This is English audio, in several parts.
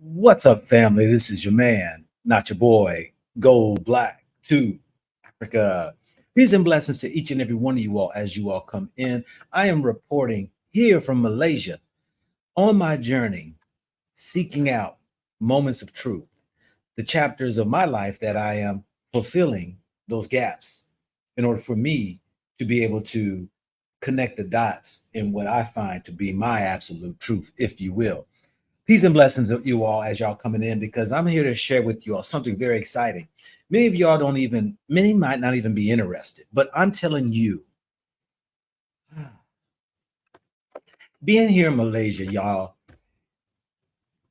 What's up, family? This is your man, not your boy, Gold Black to Africa. Peace and blessings to each and every one of you all as you all come in. I am reporting here from Malaysia on my journey, seeking out moments of truth, the chapters of my life that I am fulfilling those gaps in order for me to be able to connect the dots in what I find to be my absolute truth, if you will. Peace and blessings of you all as y'all coming in, because I'm here to share with you all something very exciting. Many might not even be interested, but I'm telling you, being here in Malaysia, y'all,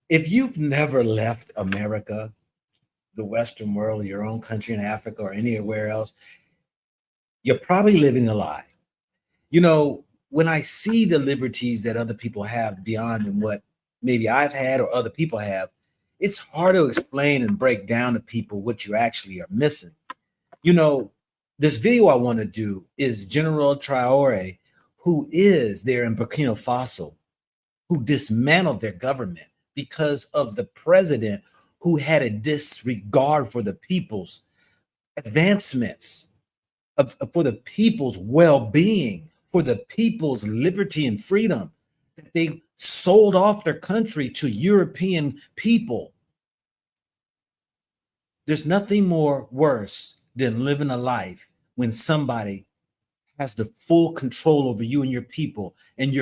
if you've never left America, the Western world, your own country in Africa or anywhere else, you're probably living a lie. You know, when I see the liberties that other people have beyond what maybe I've had or other people have, it's hard to explain and break down to people what you actually are missing. You know, this video I want to do is General Traore, who is there in Burkina Faso, who dismantled their government because of the president who had a disregard for the people's advancements, for the people's well-being, for the people's liberty and freedom. That they sold off their country to European people. There's nothing more worse than living a life when somebody has the full control over you and your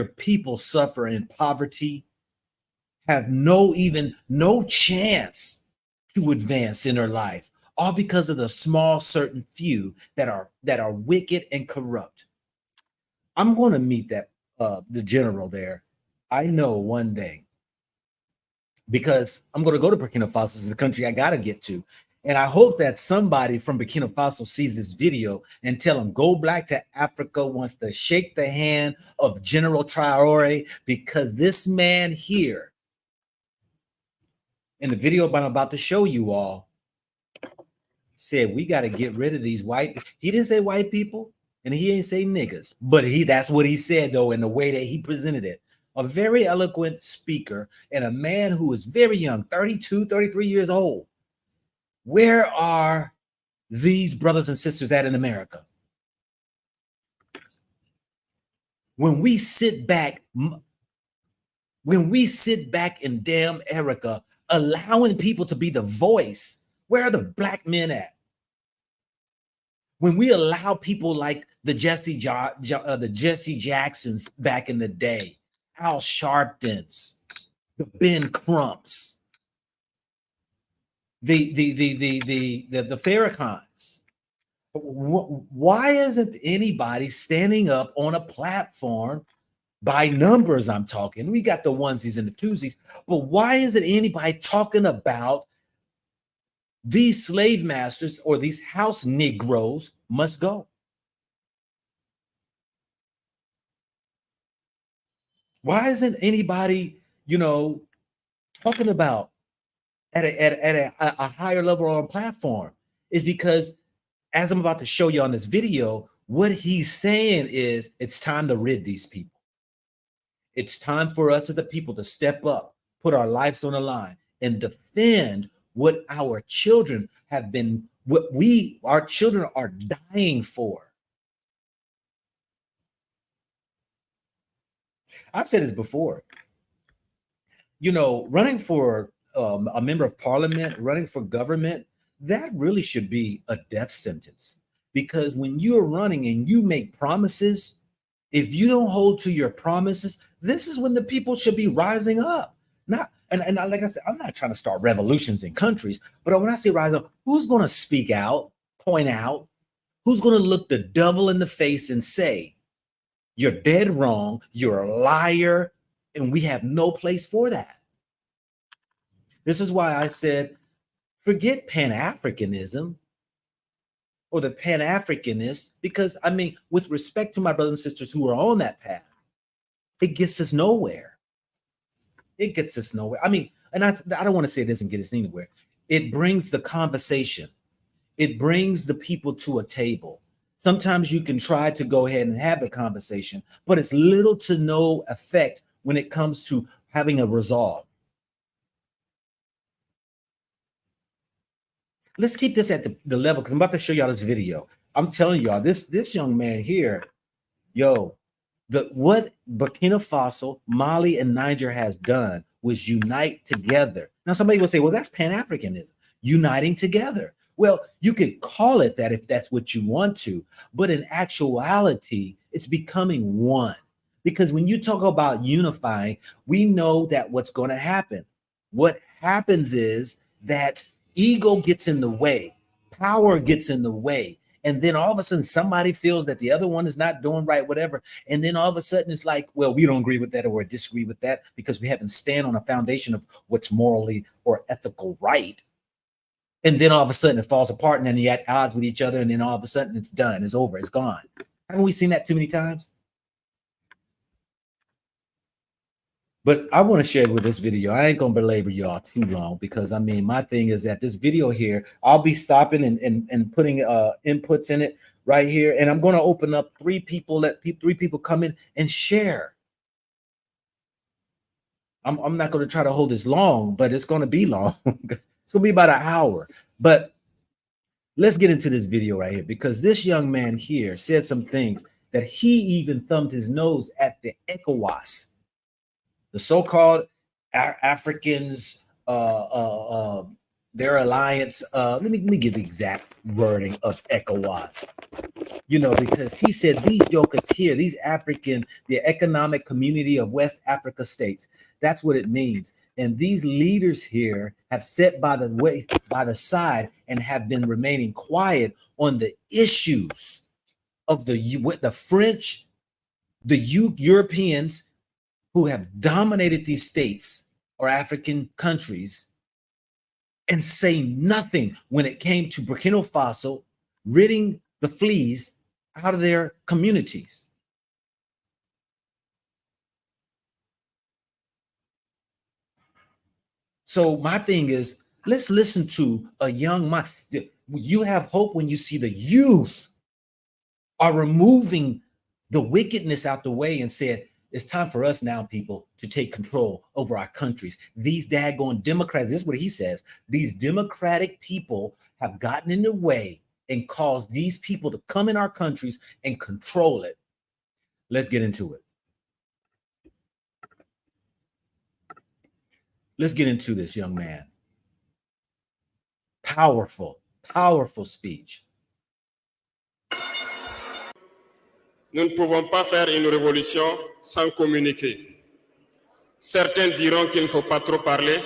people suffer in poverty, have no chance to advance in their life, all because of the small certain few that are wicked and corrupt. I'm going to meet the general there. I know one day, because I'm going to go to Burkina Faso. This is the country I got to get to. And I hope that somebody from Burkina Faso sees this video and tell them, Go Black to Africa wants to shake the hand of General Traoré, because this man here, in the video I'm about to show you all, said we got to get rid of these he didn't say white people and he ain't say niggas, but that's what he said though, in the way that he presented it. A very eloquent speaker and a man who is very young, 32, 33 years old. Where are these brothers and sisters at in America? When we sit back in damn America, allowing people to be the voice, where are the black men at? When we allow people like the Jesse Jacksons back in the day, Al Sharptons, the Ben Crumps, the Farrakhan's. Why isn't anybody standing up on a platform, by numbers I'm talking? We got the onesies and the twosies, but why isn't anybody talking about these slave masters or these house Negroes must go? Why isn't anybody, talking about at a higher level on platform? Is because, as I'm about to show you on this video, what he's saying is it's time to rid these people. It's time for us as the people to step up, put our lives on the line, and defend what our children our children are dying for. I've said this before. Running for a member of parliament, running for government, that really should be a death sentence. Because when you're running and you make promises, if you don't hold to your promises, this is when the people should be rising up. And like I said, I'm not trying to start revolutions in countries, but when I say rise up, who's going to speak out, point out, who's going to look the devil in the face and say, you're dead wrong, you're a liar, and we have no place for that. This is why I said, forget Pan-Africanism or the Pan-Africanists, because with respect to my brothers and sisters who are on that path, it gets us nowhere. It gets us nowhere. And I don't want to say it doesn't get us anywhere. It brings the conversation. It brings the people to a table. Sometimes you can try to go ahead and have a conversation, but it's little to no effect when it comes to having a resolve. Let's keep this at the level, because I'm about to show y'all this video. I'm telling y'all, this young man here, yo, what Burkina Faso, Mali, and Niger has done was unite together. Now, somebody will say, well, that's Pan-Africanism, uniting together. Well, you could call it that if that's what you want to, but in actuality, it's becoming one. Because when you talk about unifying, we know that what's going to happen. What happens is that ego gets in the way, power gets in the way. And then all of a sudden somebody feels that the other one is not doing right, whatever. And then all of a sudden it's like, well, we don't agree with that or disagree with that because we haven't stand on a foundation of what's morally or ethical right. And then all of a sudden it falls apart and then you're at odds with each other. And then all of a sudden it's done, it's over, it's gone. Haven't we seen that too many times? But I want to share with this video. I ain't going to belabor y'all too long because, I mean, my thing is that this video here, I'll be stopping and putting inputs in it right here. And I'm going to open up three people, let three people come in and share. I'm not going to try to hold this long, but it's going to be long. It's going to be about an hour. But let's get into this video right here, because this young man here said some things that he even thumbed his nose at the ECOWAS, the so-called Africans, their alliance. Let me give the exact wording of ECOWAS. You know, because he said these jokers here, these African, the Economic Community of West Africa States, that's what it means. And these leaders here have sat by the side and have been remaining quiet on the issues of the French, the Europeans, who have dominated these states or African countries, and say nothing when it came to Burkina Faso ridding the fleas out of their communities. So my thing is, let's listen to a young mind. You have hope when you see the youth are removing the wickedness out the way and said, it's time for us now, people, to take control over our countries. These daggone Democrats, this is what he says, these democratic people have gotten in the way and caused these people to come in our countries and control it. Let's get into it. Let's get into this, young man. Powerful, powerful speech. Nous ne pouvons pas faire une révolution sans communiquer. Certains diront qu'il ne faut pas trop parler,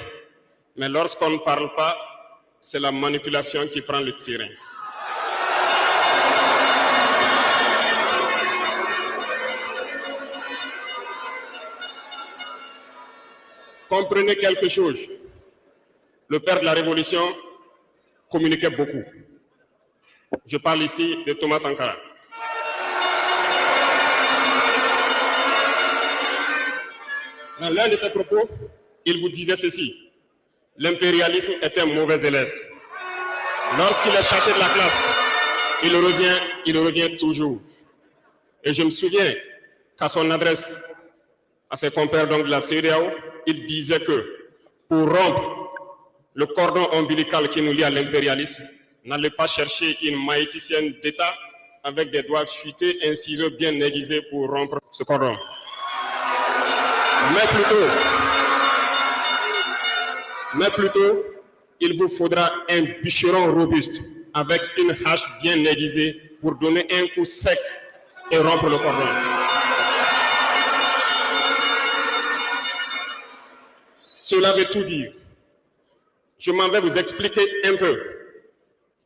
mais lorsqu'on ne parle pas, c'est la manipulation qui prend le terrain. Comprenez quelque chose. Le père de la Révolution communiquait beaucoup. Je parle ici de Thomas Sankara. Dans l'un de ses propos, il vous disait ceci: l'impérialisme est un mauvais élève. Lorsqu'il est cherché de la classe, il revient toujours. Et je me souviens qu'à son adresse à ses compères donc de la CEDEAO, il disait que pour rompre le cordon ombilical qui nous lie à l'impérialisme, n'allez pas chercher une maïticienne d'État avec des doigts fuités, un ciseau bien aiguisé pour rompre ce cordon. Mais plutôt, il vous faudra un bûcheron robuste avec une hache bien aiguisée pour donner un coup sec et rompre le cordon. Cela veut tout dire. Je m'en vais vous expliquer un peu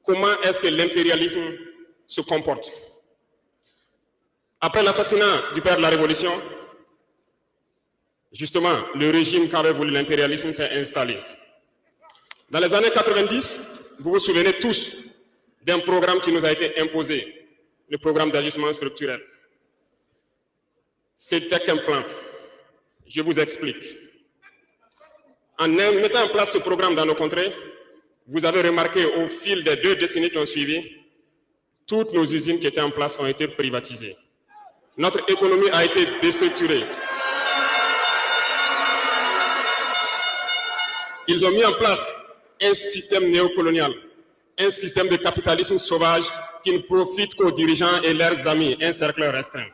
comment est-ce que l'impérialisme se comporte. Après l'assassinat du père de la Révolution, justement, le régime qu'avait voulu l'impérialisme s'est installé. Dans les années 90, vous vous souvenez tous d'un programme qui nous a été imposé, le programme d'ajustement structurel. C'était qu'un plan. Je vous explique. En mettant en place ce programme dans nos contrées, vous avez remarqué au fil des 2 décennies qui ont suivi, toutes nos usines qui étaient en place ont été privatisées. Notre économie a été déstructurée. Ils ont mis en place un système néocolonial, un système de capitalisme sauvage qui ne profite qu'aux dirigeants et leurs amis, un cercle restreint.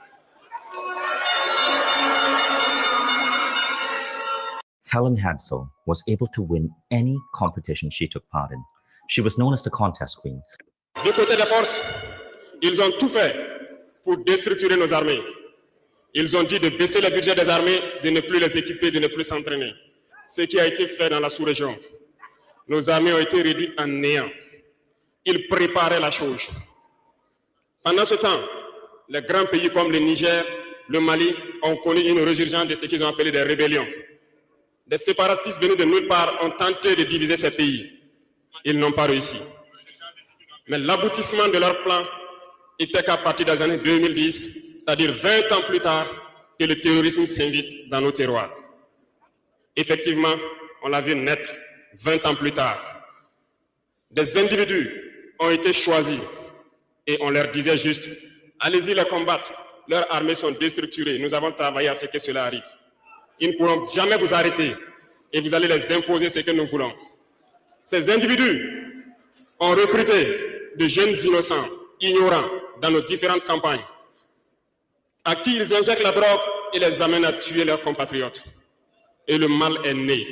Helen Hadsell was able to win any competition she took part in. She was known as the contest queen. Du côté des forces, ils ont tout fait pour déstructurer nos armées. Ils ont dit de baisser le budget des armées, de ne plus les équiper, de ne plus s'entraîner. Ce qui a été fait dans la sous-région. Nos armées ont été réduites en néant. Ils préparaient la chose. Pendant ce temps, les grands pays comme le Niger, le Mali ont connu une résurgence de ce qu'ils ont appelé des rébellions. Des séparatistes venus de nulle part ont tenté de diviser ces pays. Ils n'ont pas réussi. Mais l'aboutissement de leur plan était qu'à partir des années 2010, c'est-à-dire 20 ans plus tard, que le terrorisme s'invite dans nos terroirs. Effectivement, on l'a vu naître 20 ans plus tard. Des individus ont été choisis et on leur disait juste, allez-y les combattre, leurs armées sont déstructurées, nous avons travaillé à ce que cela arrive. Ils ne pourront jamais vous arrêter et vous allez les imposer ce que nous voulons. Ces individus ont recruté de jeunes innocents, ignorants, dans nos différentes campagnes, à qui ils injectent la drogue et les amènent à tuer leurs compatriotes. Et le mal est né.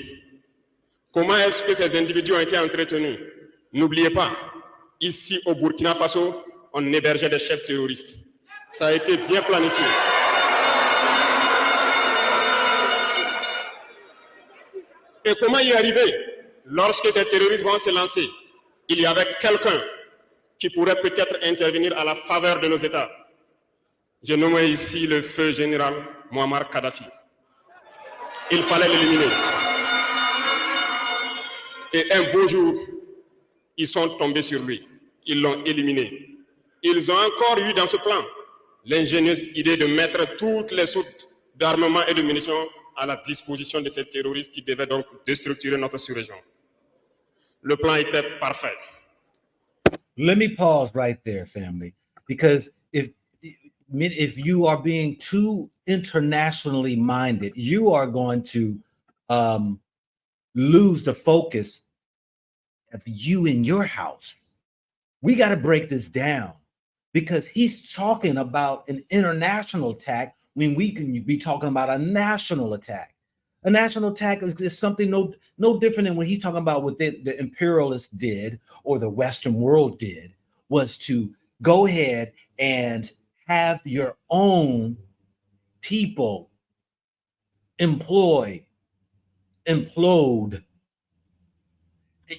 Comment est-ce que ces individus ont été entretenus? N'oubliez pas, ici au Burkina Faso, on hébergeait des chefs terroristes. Ça a été bien planifié. Et comment y arriver? Lorsque ces terroristes vont se lancer, il y avait quelqu'un qui pourrait peut-être intervenir à la faveur de nos États. J'ai nommé ici le feu général Muammar Kadhafi. Il fallait l'éliminer. Et un beau jour, ils sont tombés sur lui. Ils l'ont éliminé. Ils ont encore eu dans ce plan l'ingénieuse idée de mettre toutes les soutes d'armement et de munitions à la disposition de ces terroristes qui devaient donc déstructurer notre sous-région. Le plan était parfait. Let me pause right there, family, because if you are being too internationally minded, you are going to lose the focus of you in your house. We got to break this down because he's talking about an international attack when we can be talking about a national attack. A national attack is something no different than when he's talking about what the imperialists did or the Western world did, was to go ahead and have your own people implode,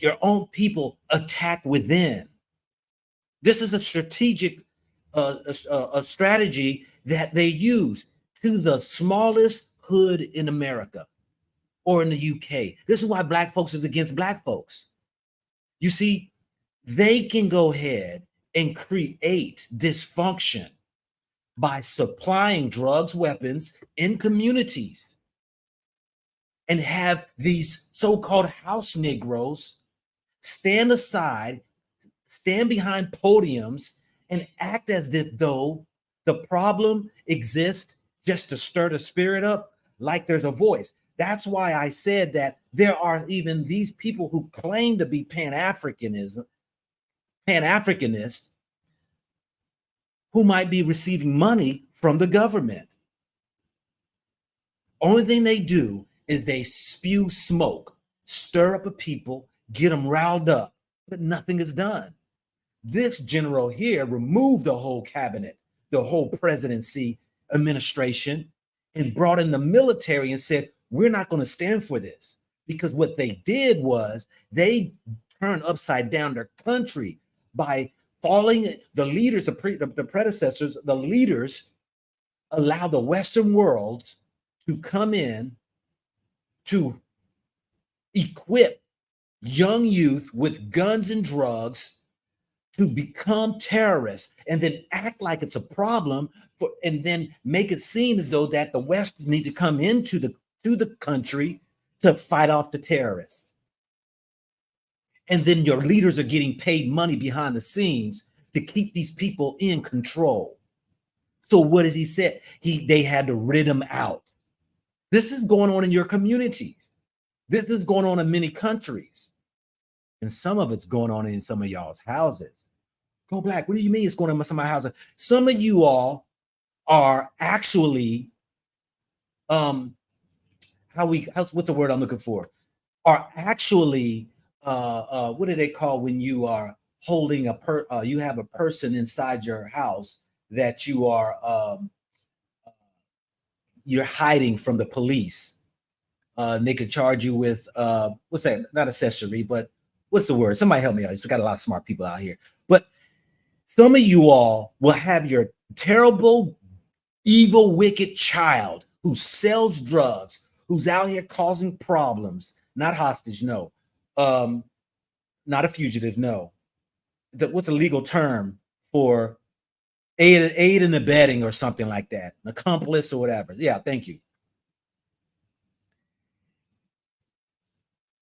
your own people attack within. This is a strategic a strategy that they use to the smallest hood in America or in the UK. This is why Black folks is against Black folks. You see, they can go ahead and create dysfunction by supplying drugs, weapons in communities and have these so-called house Negroes stand aside, stand behind podiums and act as if though the problem exists just to stir the spirit up like there's a voice. That's why I said that there are even these people who claim to be Pan-Africanists who might be receiving money from the government. Only thing they do is they spew smoke, stir up a people, get them riled up, but nothing is done. This general here removed the whole cabinet, the whole presidency administration, and brought in the military and said, we're not going to stand for this. Because what they did was they turned upside down their country by falling. The leaders, the predecessors, the leaders allowed the Western world to come in to equip young youth with guns and drugs to become terrorists and then act like it's a problem and then make it seem as though that the West needs to come into the country to fight off the terrorists. And then your leaders are getting paid money behind the scenes to keep these people in control. So what does he say? They had to rid them out. This is going on in your communities. This is going on in many countries. And some of it's going on in some of y'all's houses. Go Black, what do you mean it's going on in some of my houses? Some of you all are actually, what's the word I'm looking for? Are actually, what do they call when you are holding you have a person inside your house that you are, you're hiding from the police. And they could charge you with, what's that? Not accessory, but what's the word? Somebody help me out. We got a lot of smart people out here. But some of you all will have your terrible, evil, wicked child who sells drugs, who's out here causing problems, not hostage, no. Not a fugitive, no. What's a legal term for aid and abetting or something like that? An accomplice or whatever. Yeah, thank you.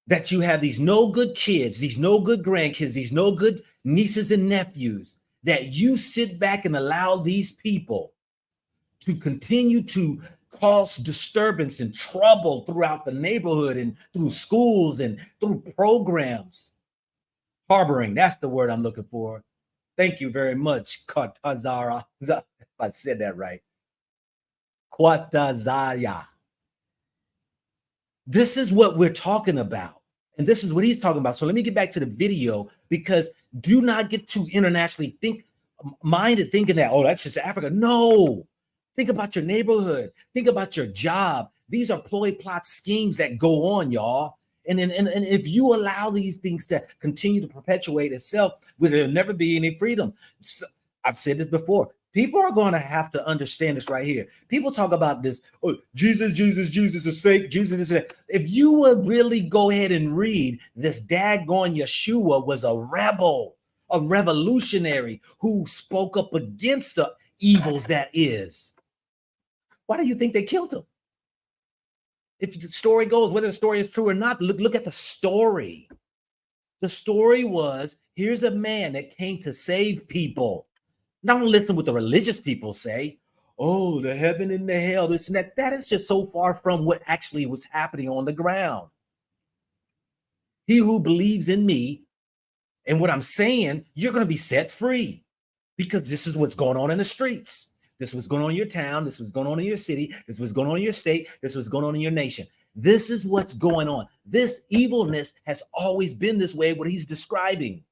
That you have these no good kids, these no good grandkids, these no good nieces and nephews, that you sit back and allow these people to continue to cause disturbance and trouble throughout the neighborhood and through schools and through programs. Harboring, that's the word I'm looking for. Thank you very much, Kwatazara. If I said that right. Kwatazaya. This is what we're talking about. And this is what he's talking about. So let me get back to the video, because do not get too internationally minded thinking that, oh, that's just Africa. No. Think about your neighborhood. Think about your job. These are ploy, plot, schemes that go on, y'all. And if you allow these things to continue to perpetuate itself, there'll never be any freedom. So, I've said this before. People are going to have to understand this right here. People talk about this, oh, Jesus is fake. Jesus is fake. If you would really go ahead and read, this daggone Yeshua was a rebel, a revolutionary who spoke up against the evils that is. Why do you think they killed him? If the story goes, whether the story is true or not, look at the story. The story was, here's a man that came to save people. Don't listen what the religious people say. Oh, the heaven and the hell, this and that. That is just so far from what actually was happening on the ground. He who believes in me and what I'm saying, you're going to be set free, because this is what's going on in the streets. This was going on in your town. This was going on in your city. This was going on in your state. This was going on in your nation. This is what's going on. This evilness has always been this way, what he's describing.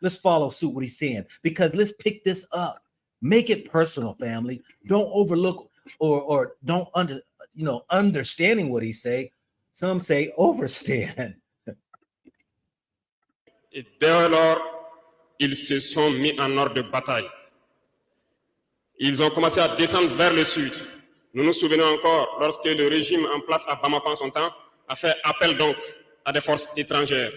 Let's follow suit what he's saying, because let's pick this up. Make it personal, family. Don't overlook or don't understanding what he say. Some say overstand. Et dès lors, ils se sont mis en ordre de bataille. Ils ont commencé à descendre vers le sud. Nous nous souvenons encore, lorsque le régime en place à Bamako en son temps a fait appel donc à des forces étrangères.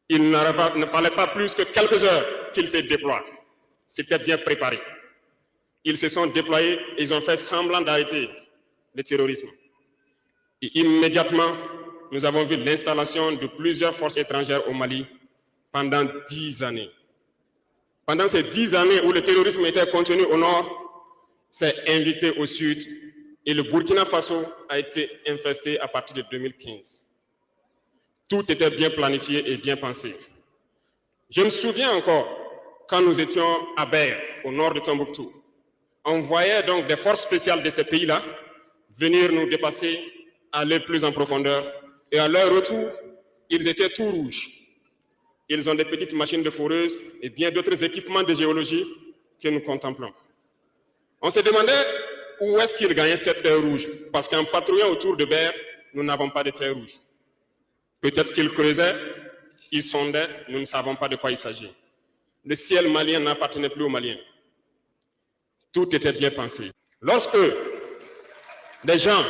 Il ne fallait pas plus que quelques heures qu'ils se déploient. C'était bien préparé. Ils se sont déployés et ils ont fait semblant d'arrêter le terrorisme. Et immédiatement, nous avons vu l'installation de plusieurs forces étrangères au Mali pendant 10 années. Pendant ces 10 années où le terrorisme était contenu au nord, s'est invité au sud, et le Burkina Faso a été infesté à partir de 2015. Tout était bien planifié et bien pensé. Je me souviens encore, quand nous étions à Ber, au nord de Tombouctou, on voyait donc des forces spéciales de ces pays-là venir nous dépasser, aller plus en profondeur, et à leur retour, ils étaient tout rouges. Ils ont des petites machines de foreuses et bien d'autres équipements de géologie que nous contemplons. On se demandait où est-ce qu'ils gagnaient cette terre rouge, parce qu'en patrouillant autour de Ber, nous n'avons pas de terre rouge. Peut-être qu'ils creusaient, ils sondaient, nous ne savons pas de quoi il s'agit. Le ciel malien n'appartenait plus aux Maliens. Tout était bien pensé. Lorsque des gens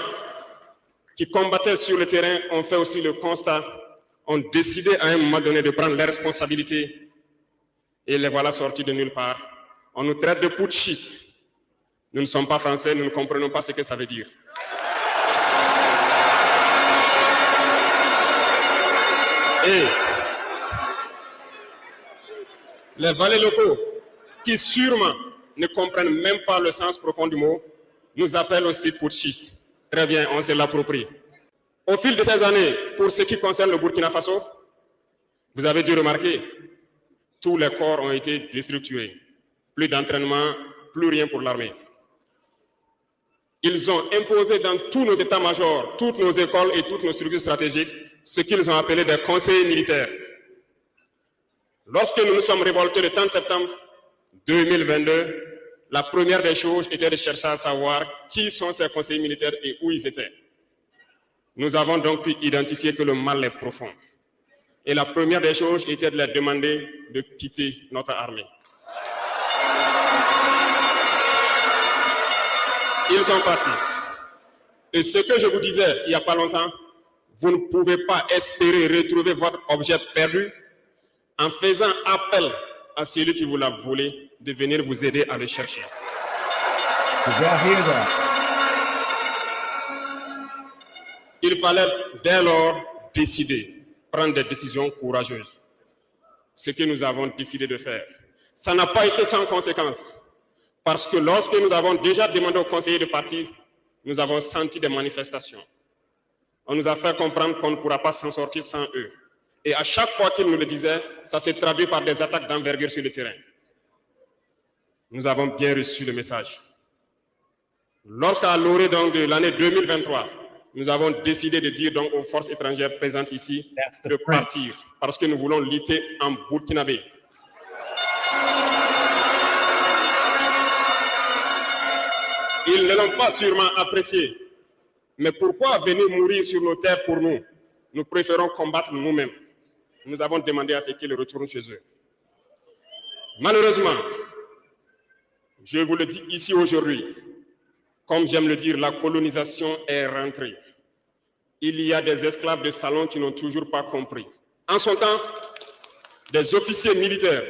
qui combattaient sur le terrain ont fait aussi le constat, ont décidé à un moment donné de prendre les responsabilités, et les voilà sortis de nulle part. On nous traite de putschistes. Nous ne sommes pas français, nous ne comprenons pas ce que ça veut dire. Et les valets locaux, qui sûrement ne comprennent même pas le sens profond du mot, nous appellent aussi putschistes. Très bien, on se l'approprie. Au fil de ces années, pour ce qui concerne le Burkina Faso, Vous avez dû remarquer, tous les corps ont été déstructurés. Plus d'entraînement, plus rien pour l'armée. Ils ont imposé dans tous nos états-majors, toutes nos écoles et toutes nos structures stratégiques ce qu'ils ont appelé des conseillers militaires. Lorsque nous nous sommes révoltés le 30 septembre 2022, la première des choses était de chercher à savoir qui sont ces conseillers militaires et où ils étaient. Nous avons donc pu identifier que le mal est profond. Et la première des choses était de leur demander de quitter notre armée. Ils sont partis. Et ce que je vous disais il n'y a pas longtemps, vous ne pouvez pas espérer retrouver votre objet perdu en faisant appel à celui qui vous l'a volé de venir vous aider à le chercher. Did y'all hear that? Il fallait dès lors décider, prendre des décisions courageuses. Ce que nous avons décidé de faire. Ça n'a pas été sans conséquence. Parce que lorsque nous avons déjà demandé aux conseillers de partir, nous avons senti des manifestations. On nous a fait comprendre qu'on ne pourra pas s'en sortir sans eux. Et à chaque fois qu'ils nous le disaient, ça s'est traduit par des attaques d'envergure sur le terrain. Nous avons bien reçu le message. Lorsqu'à l'orée donc de l'année 2023, nous avons décidé de dire donc aux forces étrangères présentes ici de partir parce que nous voulons lutter en burkinabé. Ils ne l'ont pas sûrement apprécié. Mais pourquoi venir mourir sur nos terres pour nous? Nous préférons combattre nous-mêmes. Nous avons demandé à ce qu'ils retournent chez eux. Malheureusement, je vous le dis ici aujourd'hui, comme j'aime le dire, la colonisation est rentrée. Il y a des esclaves de salon qui n'ont toujours pas compris. En son temps, des officiers militaires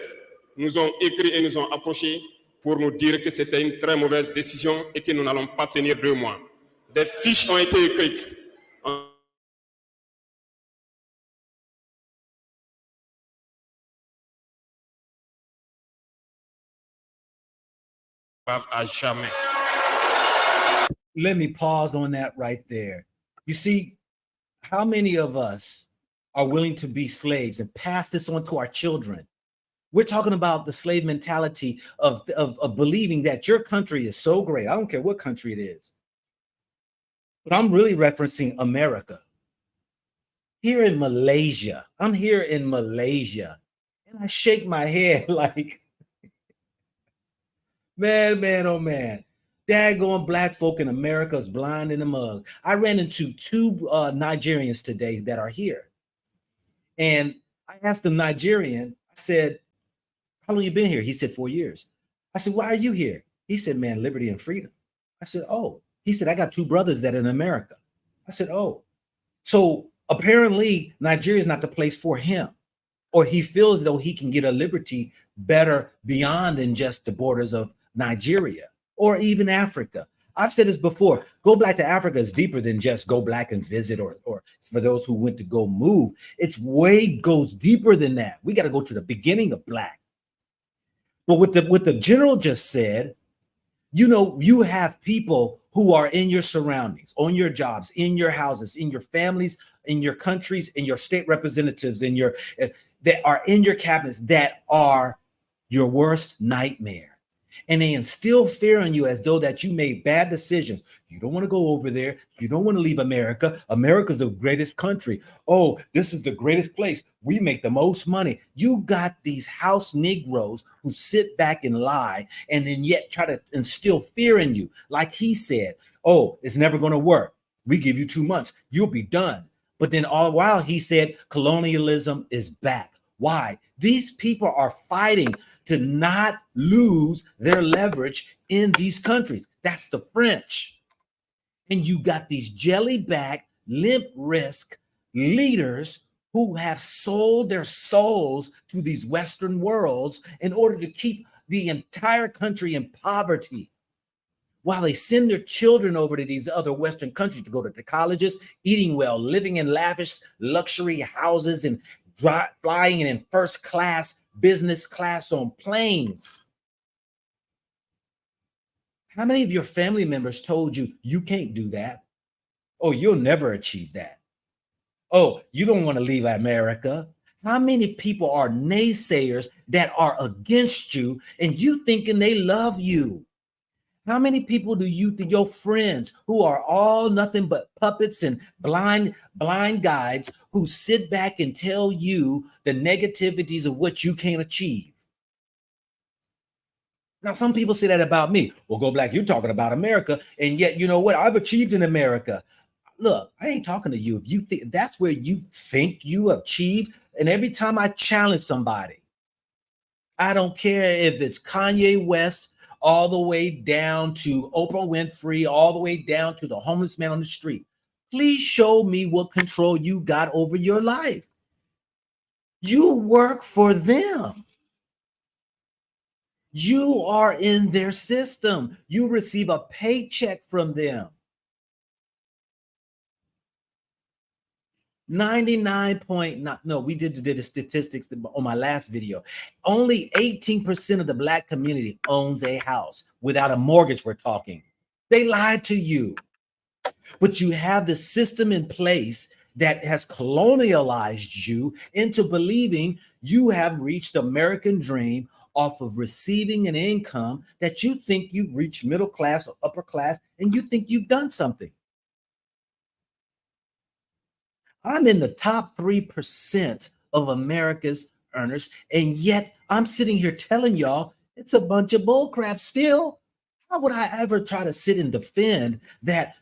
nous ont écrit et nous ont approchés pour nous dire que c'était une très mauvaise décision et que nous n'allons pas tenir 2 mois. Des fiches ont été écrites. À jamais. Let me pause on that right there. You see, how many of us are willing to be slaves and pass this on to our children? We're talking about the slave mentality of believing that your country is so great. I don't care what country it is. But I'm really referencing America. Here in Malaysia, I'm here in Malaysia, and I shake my head like, man, oh man. Daggone black folk in America is blind in the mug. I ran into 2 Nigerians today that are here. And I asked the Nigerian, I said, how long you been here? He said, 4 years. I said, why are you here? He said, man, liberty and freedom. I said, oh. He said, I got 2 brothers that are in America. I said, oh. So apparently Nigeria is not the place for him, or he feels as though he can get a liberty better beyond than just the borders of Nigeria or even Africa. I've said this before, go black to Africa is deeper than just go black and visit or for those who went to go move. It's goes deeper than that. We got to go to the beginning of black. But what the general just said, you know, you have people who are in your surroundings, on your jobs, in your houses, in your families, in your countries, in your state representatives, in your that are in your cabinets that are your worst nightmare. And they instill fear in you as though that you made bad decisions. You don't want to go over there. You don't want to leave America. America's the greatest country. Oh, this is the greatest place. We make the most money. You got these house Negroes who sit back and lie and then yet try to instill fear in you. Like he said, oh, it's never going to work. We give you 2 months. You'll be done. But then all while he said colonialism is back. Why? These people are fighting to not lose their leverage in these countries. That's the French. And you got these jelly-back, limp wrist leaders who have sold their souls to these Western worlds in order to keep the entire country in poverty, while they send their children over to these other Western countries to go to the colleges, eating well, living in lavish luxury houses, and flying in first class, business class on planes. How many of your family members told you, you can't do that? Oh, you'll never achieve that. Oh, you don't want to leave America. How many people are naysayers that are against you and you thinking they love you? How many people do you think, your friends who are all nothing but puppets and blind guides, who sit back and tell you the negativities of what you can't achieve? Now, some people say that about me. Well, Go Black, you're talking about America, and yet, you know what? I've achieved in America. Look, I ain't talking to you. If you think that's where you think you have achieved, and every time I challenge somebody, I don't care if it's Kanye West, all the way down to Oprah Winfrey, all the way down to the homeless man on the street. Please show me what control you got over your life. You work for them. You are in their system. You receive a paycheck from them. 99.9, no, we did the statistics on my last video. Only 18% of the Black community owns a house without a mortgage. We're talking. They lied to you. But you have the system in place that has colonialized you into believing you have reached the American dream off of receiving an income that you think you've reached middle class or upper class, and you think you've done something. I'm in the top 3% of America's earners, and yet I'm sitting here telling y'all it's a bunch of bullcrap still. How would I ever try to sit and defend that,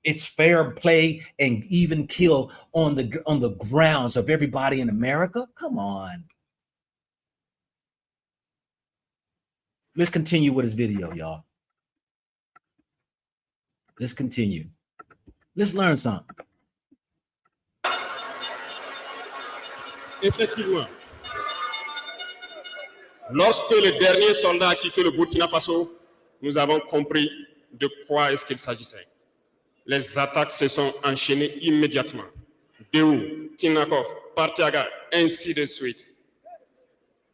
it's fair play and even kill on the grounds of everybody in America? Come on. Let's continue with this video, y'all. Let's continue. Let's learn something. Effectivement, lorsque le dernier soldat a quitté le Burkina Faso, nous avons compris de quoi est-ce qu'il s'agissait. Les attaques se sont enchaînées immédiatement. Déou, Tinakov, Partiaga, ainsi de suite.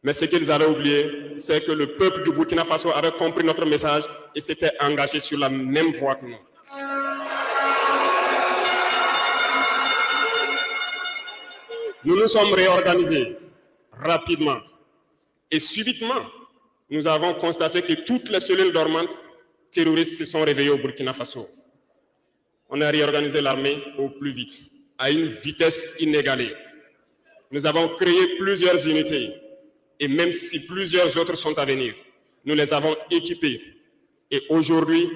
Mais ce qu'ils avaient oublié, c'est que le peuple du Burkina Faso avait compris notre message et s'était engagé sur la même voie que nous. Nous nous sommes réorganisés rapidement et subitement, nous avons constaté que toutes les cellules dormantes terroristes se sont réveillées au Burkina Faso. On a réorganisé l'armée au plus vite, à une vitesse inégalée. Nous avons créé plusieurs unités et même si plusieurs autres sont à venir, nous les avons équipées. Et aujourd'hui,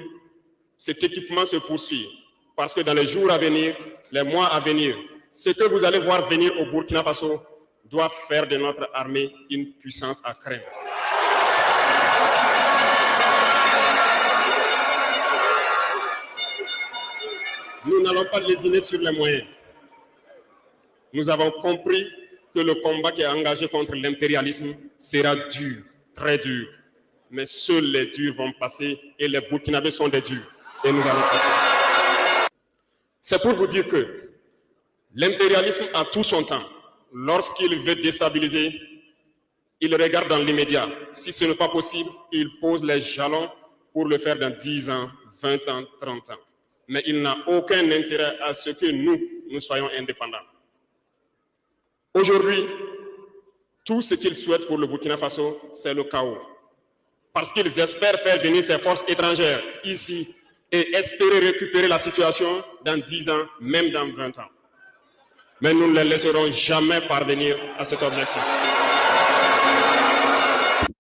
cet équipement se poursuit parce que dans les jours à venir, les mois à venir, ce que vous allez voir venir au Burkina Faso doit faire de notre armée une puissance à craindre. Nous n'allons pas lésiner sur les moyens. Nous avons compris que le combat qui est engagé contre l'impérialisme sera dur, très dur. Mais seuls les durs vont passer et les Burkinabés sont des durs. Et nous allons passer. C'est pour vous dire que l'impérialisme a tout son temps. Lorsqu'il veut déstabiliser, il regarde dans l'immédiat. Si ce n'est pas possible, il pose les jalons pour le faire dans 10 ans, 20 ans, 30 ans. Mais il n'a aucun intérêt à ce que nous soyons indépendants. Aujourd'hui, tout ce qu'ils souhaitent pour le Burkina Faso, c'est le chaos. Parce qu'ils espèrent faire venir ces forces étrangères ici et espérer récupérer la situation dans 10 ans, même dans 20 ans. Mais nous ne les laisserons jamais parvenir à cet objectif.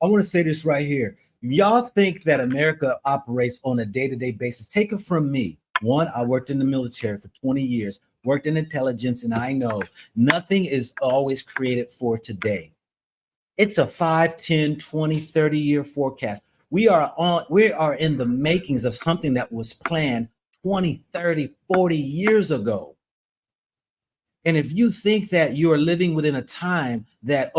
I want to say this right here. Y'all think that America operates on a day-to-day basis. Take it from me. One, I worked in the military for 20 years, worked in intelligence, and I know nothing is always created for today. It's a 5, 10, 20, 30-year forecast. We are in the makings of something that was planned 20, 30, 40 years ago. And if you think that you are living within a time that,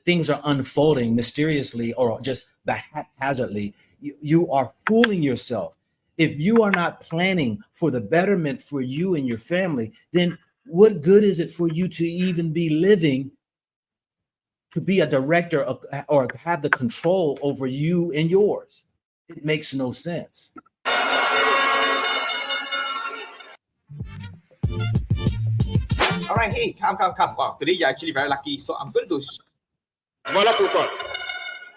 things are unfolding mysteriously or just haphazardly, you are fooling yourself. If you are not planning for the betterment for you and your family, then what good is it for you to even be living, to be a director or have the control over you and yours? It makes no sense. All right, hey, come. Wow, today you're actually very lucky. So I'm going to. Voilà pourquoi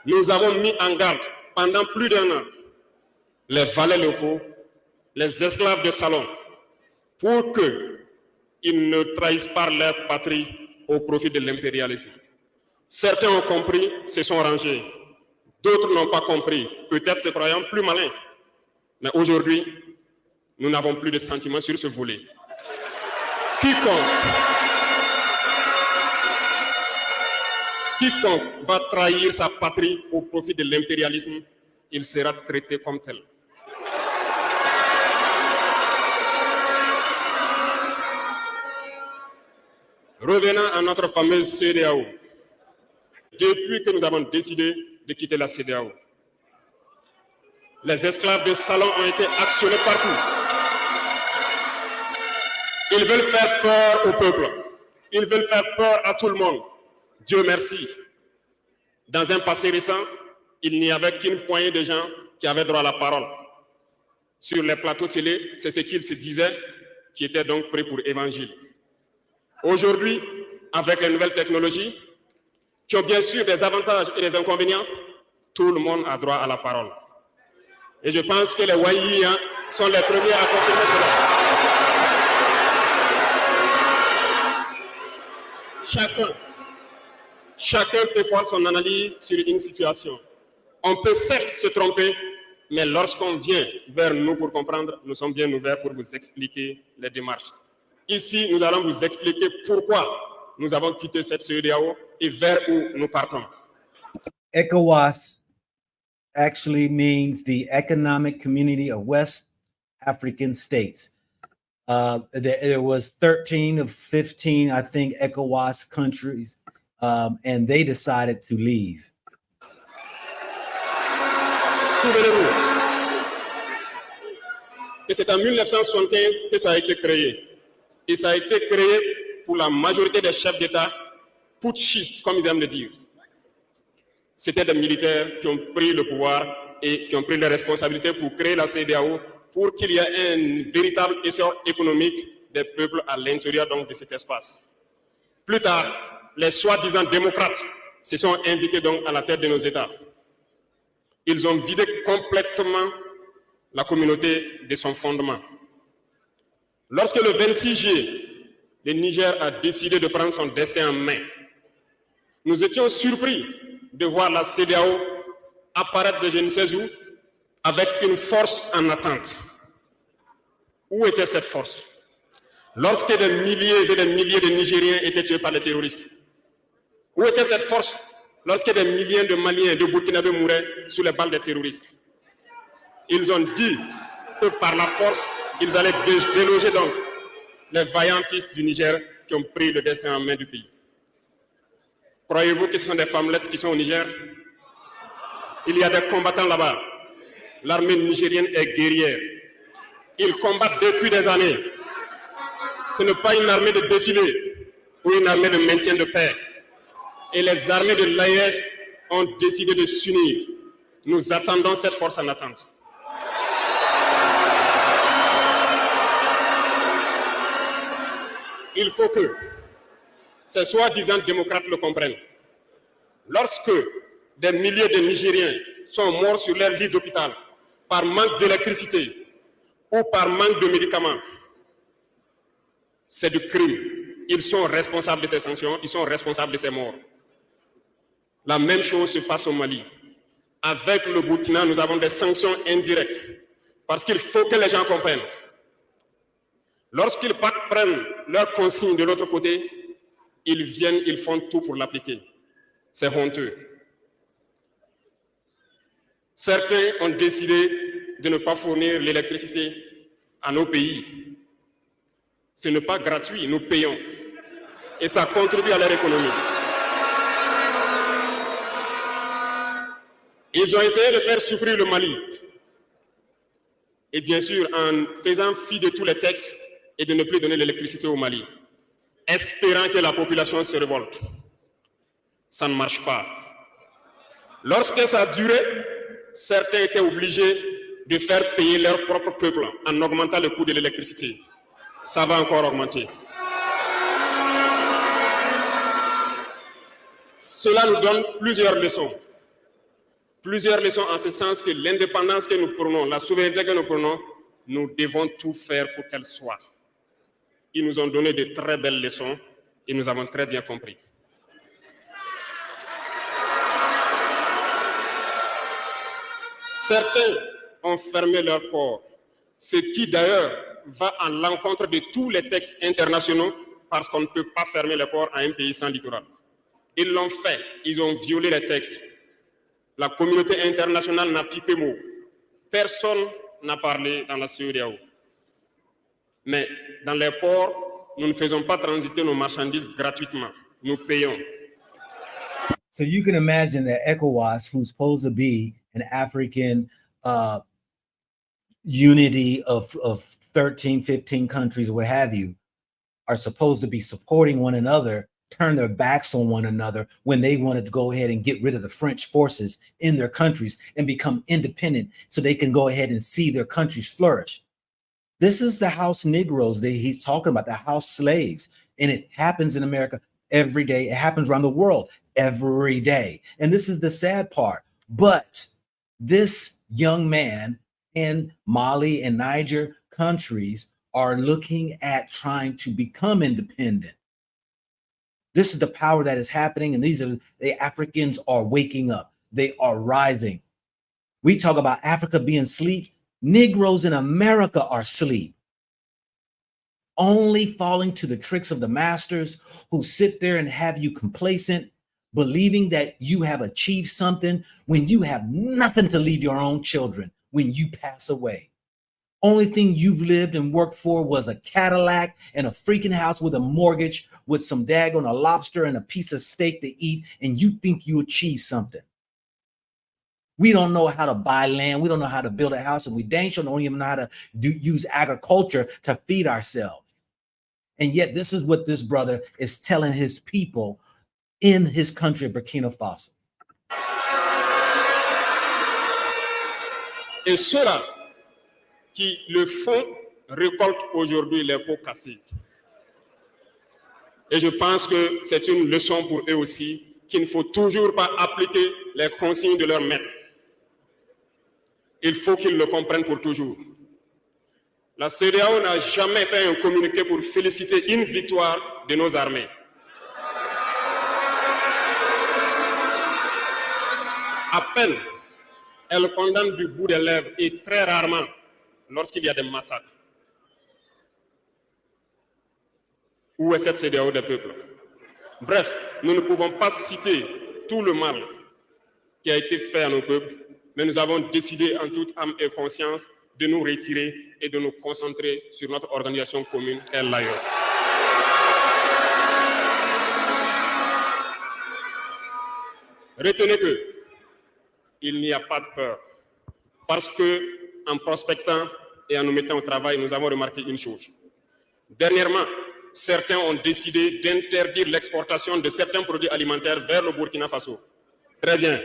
nous avons mis en garde pendant plus d'1 an les valets locaux, les esclaves de salon, pour qu'ils ne trahissent pas leur patrie au profit de l'impérialisme. Certains ont compris, se sont rangés. D'autres n'ont pas compris, peut-être se croyant plus malins. Mais aujourd'hui, nous n'avons plus de sentiments sur ce volet. Quiconque va trahir sa patrie au profit de l'impérialisme, il sera traité comme tel. Revenons à notre fameuse CEDEAO. Depuis que nous avons décidé de quitter la CEDEAO, les esclaves de salon ont été actionnés partout. Ils veulent faire peur au peuple. Ils veulent faire peur à tout le monde. Dieu merci. Dans un passé récent, il n'y avait qu'une poignée de gens qui avaient droit à la parole. Sur les plateaux télé, c'est ce qu'ils se disaient, qui étaient donc prêts pour l'évangile. Aujourd'hui, avec les nouvelles technologies, qui ont bien sûr des avantages et des inconvénients, tout le monde a droit à la parole. Et je pense que les Waïs sont les premiers à confirmer cela. Chacun peut faire son analyse sur une situation. On peut certes se tromper, mais lorsqu'on vient vers nous pour comprendre, nous sommes bien ouverts pour vous expliquer les démarches. Ici, nous allons vous expliquer pourquoi nous avons quitté cette CEDEAO et vers où nous partons. ECOWAS actually means the Economic Community of West African States. There was 13 of 15, I think, ECOWAS countries, and they decided to leave. Souvenez-vous que c'est en 1975 que ça a été créé. Et ça a été créé pour la majorité des chefs d'État putschistes, comme ils aiment le dire. C'était des militaires qui ont pris le pouvoir et qui ont pris les responsabilités pour créer la CEDEAO, pour qu'il y ait un véritable essor économique des peuples à l'intérieur donc de cet espace. Plus tard, les soi-disant démocrates se sont invités donc à la tête de nos États. Ils ont vidé complètement la communauté de son fondement. Lorsque le 26 juillet, le Niger a décidé de prendre son destin en main, nous étions surpris de voir la CEDEAO apparaître de je ne sais où avec une force en attente. Où était cette force? Lorsque des milliers et des milliers de Nigériens étaient tués par les terroristes. Où était cette force lorsque des milliers de Maliens et de Burkinabés mouraient sous les balles des terroristes? Ils ont dit que par la force, ils allaient déloger donc les vaillants fils du Niger qui ont pris le destin en main du pays. Croyez-vous que ce sont des femmelettes qui sont au Niger? Il y a des combattants là-bas. L'armée nigérienne est guerrière. Ils combattent depuis des années. Ce n'est pas une armée de défilé ou une armée de maintien de paix. Et les armées de l'AES ont décidé de s'unir. Nous attendons cette force en attente. Il faut que ces soi-disant démocrates le comprennent. Lorsque des milliers de Nigériens sont morts sur leur lit d'hôpital par manque d'électricité ou par manque de médicaments, c'est du crime. Ils sont responsables de ces sanctions, ils sont responsables de ces morts. La même chose se passe au Mali. Avec le Burkina, nous avons des sanctions indirectes parce qu'il faut que les gens comprennent. Lorsqu'ils prennent leurs consignes de l'autre côté, ils viennent, ils font tout pour l'appliquer. C'est honteux. Certains ont décidé de ne pas fournir l'électricité à nos pays. Ce n'est pas gratuit, nous payons. Et ça contribue à leur économie. Ils ont essayé de faire souffrir le Mali. Et bien sûr, en faisant fi de tous les textes et de ne plus donner l'électricité au Mali, espérant que la population se révolte. Ça ne marche pas. Lorsque ça a duré, certains étaient obligés de faire payer leur propre peuple en augmentant le coût de l'électricité. Ça va encore augmenter. Cela nous donne plusieurs leçons. Plusieurs leçons en ce sens que l'indépendance que nous prenons, la souveraineté que nous prenons, nous devons tout faire pour qu'elle soit. Ils nous ont donné de très belles leçons et nous avons très bien compris. Certains ont fermé leur port, ce qui d'ailleurs va à l'encontre de tous les textes internationaux parce qu'on ne peut pas fermer les ports à un pays sans littoral. Ils l'ont fait, ils ont violé les textes. La communauté internationale n'a pipé mot. Personne n'a parlé dans la CEDEAO. Mais dans les ports, nous ne faisons pas transiter nos marchandises gratuitement. Nous payons. So you can imagine that ECOWAS, who's supposed to be an African unity of 13, 15 countries, what have you, are supposed to be supporting one another, turn their backs on one another when they wanted to go ahead and get rid of the French forces in their countries and become independent so they can go ahead and see their countries flourish. This is the house Negroes that he's talking about, the house slaves. And it happens in America every day. It happens around the world every day. And this is the sad part. But this young man in Mali and Niger countries are looking at trying to become independent. This is the power that is happening. And these are the Africans are waking up. They are rising. We talk about Africa being asleep. Negroes in America are asleep, only falling to the tricks of the masters who sit there and have you complacent, believing that you have achieved something when you have nothing to leave your own children when you pass away. Only thing you've lived and worked for was a Cadillac and a freaking house with a mortgage with some daggone a lobster and a piece of steak to eat, and you think you achieved something. We don't know how to buy land. We don't know how to build a house, and we dang sure don't even know how to use agriculture to feed ourselves. And yet this is what this brother is telling his people in his country, Burkina Faso. Et ceux-là qui le font récoltent aujourd'hui les pots cassés. Et je pense que c'est une leçon pour eux aussi qu'il ne faut toujours pas appliquer les consignes de leur maître. Il faut qu'ils le comprennent pour toujours. La CEDEAO n'a jamais fait un communiqué pour féliciter une victoire de nos armées. À peine, elle condamne du bout des lèvres et très rarement lorsqu'il y a des massacres. Où est cette CEDEAO des peuples? Bref, nous ne pouvons pas citer tout le mal qui a été fait à nos peuples, mais nous avons décidé en toute âme et conscience de nous retirer et de nous concentrer sur notre organisation commune, l'AIOS. Retenez que il n'y a pas de peur, parce que en prospectant et en nous mettant au travail, nous avons remarqué une chose. Dernièrement, certains ont décidé d'interdire l'exportation de certains produits alimentaires vers le Burkina Faso. Très bien.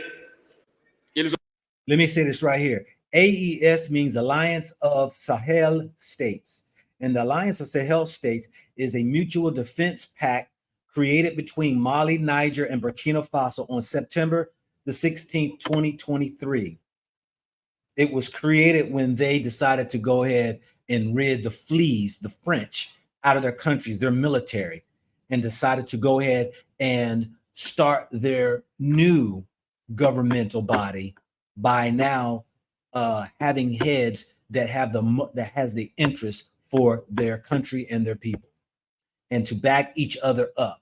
Let me say this right here. AES means Alliance of Sahel States. And the Alliance of Sahel States is a mutual defense pact created between Mali, Niger, and Burkina Faso on September the 16th, 2023. It was created when they decided to go ahead and rid the fleas, the French, out of their countries, their military, and decided to go ahead and start their new governmental body by now having heads that have that has the interest for their country and their people, and to back each other up.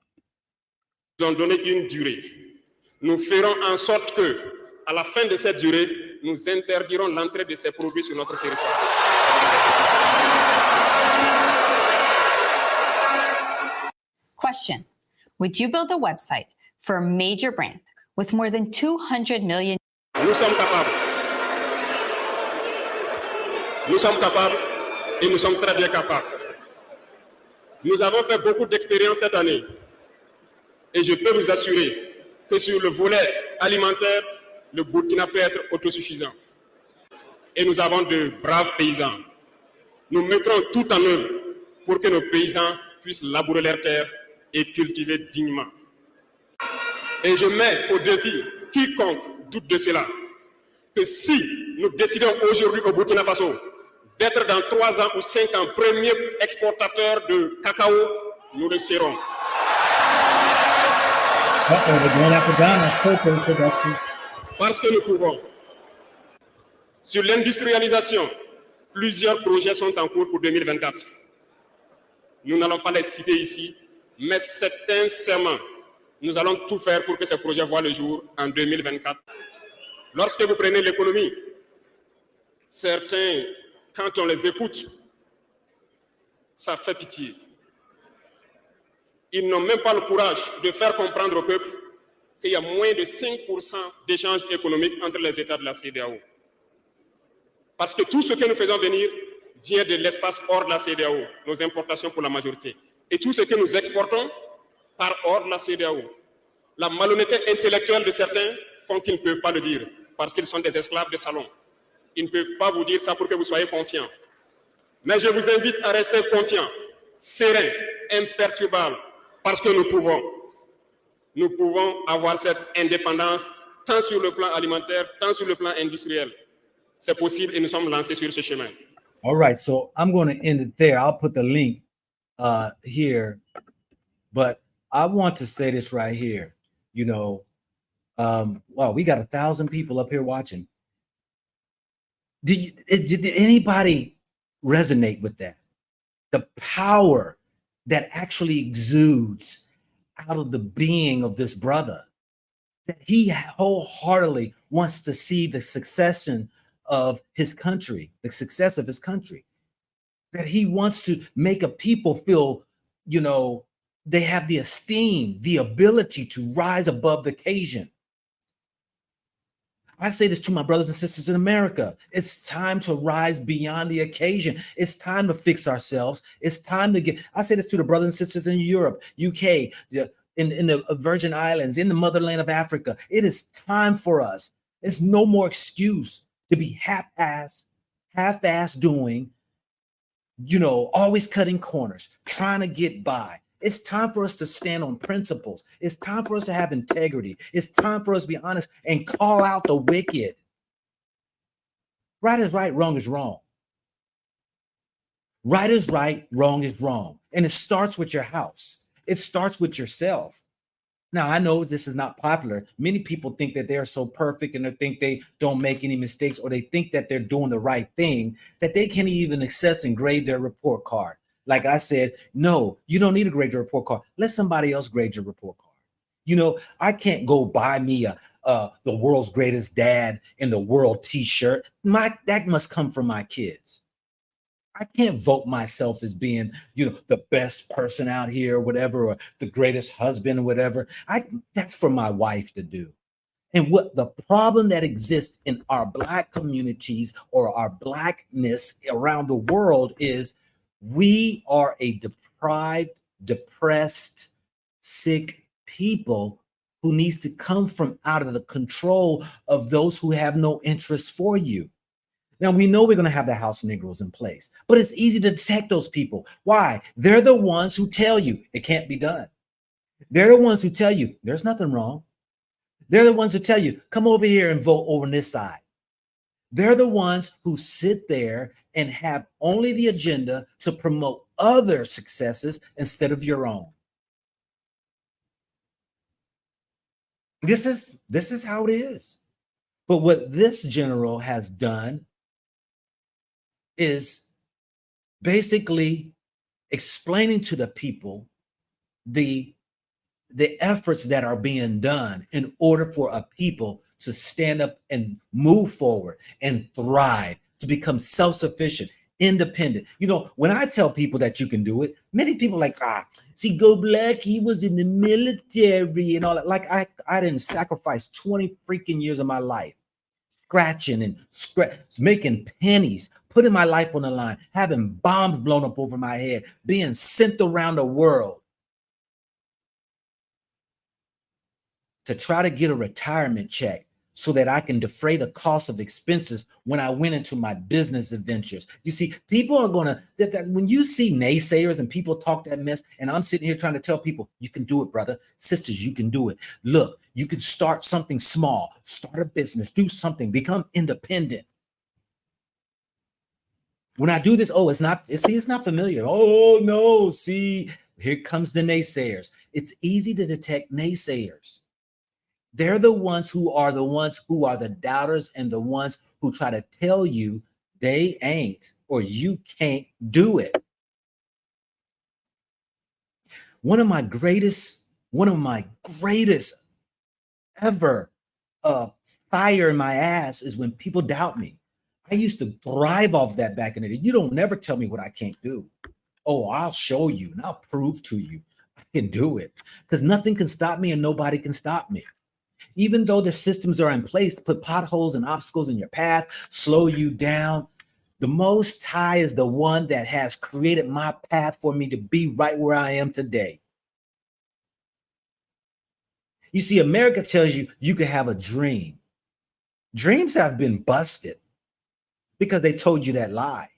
Nous ont donné une durée. Nous ferons en sorte que, à la fin de cette durée, nous interdirons l'entrée de ces produits sur notre territoire. Question: would you build a website for a major brand with more than 200 million? Nous sommes capables. Nous sommes capables et nous sommes très bien capables. Nous avons fait beaucoup d'expériences cette année et je peux vous assurer que sur le volet alimentaire, le Burkina peut être autosuffisant. Et nous avons de braves paysans. Nous mettrons tout en œuvre pour que nos paysans puissent labourer leurs terres et cultiver dignement. Et je mets au défi quiconque doute de cela, que si nous décidons aujourd'hui au Burkina Faso d'être dans 3 ans ou 5 ans premier exportateur de cacao, nous le serons. They're going after Ghana's cocoa production. Parce que nous pouvons. Sur l'industrialisation, plusieurs projets sont en cours pour 2024. Nous n'allons pas les citer ici, mais sincèrement, nous allons tout faire pour que ces projets voient le jour en 2024. Lorsque vous prenez l'économie, certains, quand on les écoute, ça fait pitié. Ils n'ont même pas le courage de faire comprendre au peuple qu'il y a moins de 5% d'échanges économiques entre les États de la CEDEAO. Parce que tout ce que nous faisons venir vient de l'espace hors de la CEDEAO, nos importations pour la majorité. Et tout ce que nous exportons part hors de la CEDEAO. La malhonnêteté intellectuelle de certains font qu'ils ne peuvent pas le dire, parce qu'ils sont des esclaves de salon. Ils ne peuvent pas vous dire ça pour que vous soyez confiants. Mais je vous invite à rester confiants, sereins, imperturbables, parce que nous pouvons avoir cette indépendance tant sur le plan alimentaire, tant sur le plan industriel. C'est possible et nous sommes lancés sur ce chemin. All right, so I'm going to end it there. I'll put the link here, but I want to say this right here. You know, wow, we got 1,000 people up here watching. Did anybody resonate with that? The power that actually exudes out of the being of this brother, that he wholeheartedly wants to see the succession of his country, the success of his country, that he wants to make a people feel, you know, they have the esteem, the ability to rise above the occasion. I say this to my brothers and sisters in America. It's time to rise beyond the occasion. It's time to fix ourselves. It's time to I say this to the brothers and sisters in Europe, UK, in the Virgin Islands, in the motherland of Africa. It is time for us. It's no more excuse to be half-ass doing, you know, always cutting corners, trying to get by. It's time for us to stand on principles. It's time for us to have integrity. It's time for us to be honest and call out the wicked. Right is right, wrong is wrong. Right is right, wrong is wrong. And it starts with your house. It starts with yourself. Now, I know this is not popular. Many people think that they're so perfect and they think they don't make any mistakes, or they think that they're doing the right thing, that they can't even access and grade their report card. Like I said, no, you don't need to grade your report card. Let somebody else grade your report card. You know, I can't go buy me the world's greatest dad in the world t-shirt. That must come from my kids. I can't vote myself as being, you know, the best person out here or whatever, or the greatest husband or whatever. That's for my wife to do. And what the problem that exists in our Black communities or our Blackness around the world is we are a deprived, depressed, sick people who needs to come from out of the control of those who have no interest for you. Now, we know we're going to have the house Negroes in place, but it's easy to detect those people. Why? They're the ones who tell you it can't be done. They're the ones who tell you there's nothing wrong. They're the ones who tell you, come over here and vote over on this side. They're the ones who sit there and have only the agenda to promote other successes instead of your own. This is how it is. But what this general has done is basically explaining to the people the efforts that are being done in order for a people to stand up and move forward and thrive, to become self-sufficient, independent. You know, when I tell people that you can do it, many people are like, see, Go Black, he was in the military and all that. Like I didn't sacrifice 20 freaking years of my life, scratching and making pennies, putting my life on the line, having bombs blown up over my head, being sent around the world to try to get a retirement check so that I can defray the cost of expenses when I went into my business adventures. You see, people are going to, when you see naysayers and people talk that mess, and I'm sitting here trying to tell people, you can do it, brother. Sisters, you can do it. Look, you can start something small, start a business, do something, become independent. When I do this, oh, it's not familiar. Oh, no, see, here comes the naysayers. It's easy to detect naysayers. They're the ones who are the doubters and the ones who try to tell you they ain't or you can't do it. One of my greatest ever fire in my ass is when people doubt me. I used to thrive off that back in the day. You don't never tell me what I can't do. Oh, I'll show you and I'll prove to you I can do it, because nothing can stop me and nobody can stop me. Even though the systems are in place to put potholes and obstacles in your path, slow you down, the Most High is the one that has created my path for me to be right where I am today. You see, America tells you you can have a dream. Dreams have been busted because they told you that lie.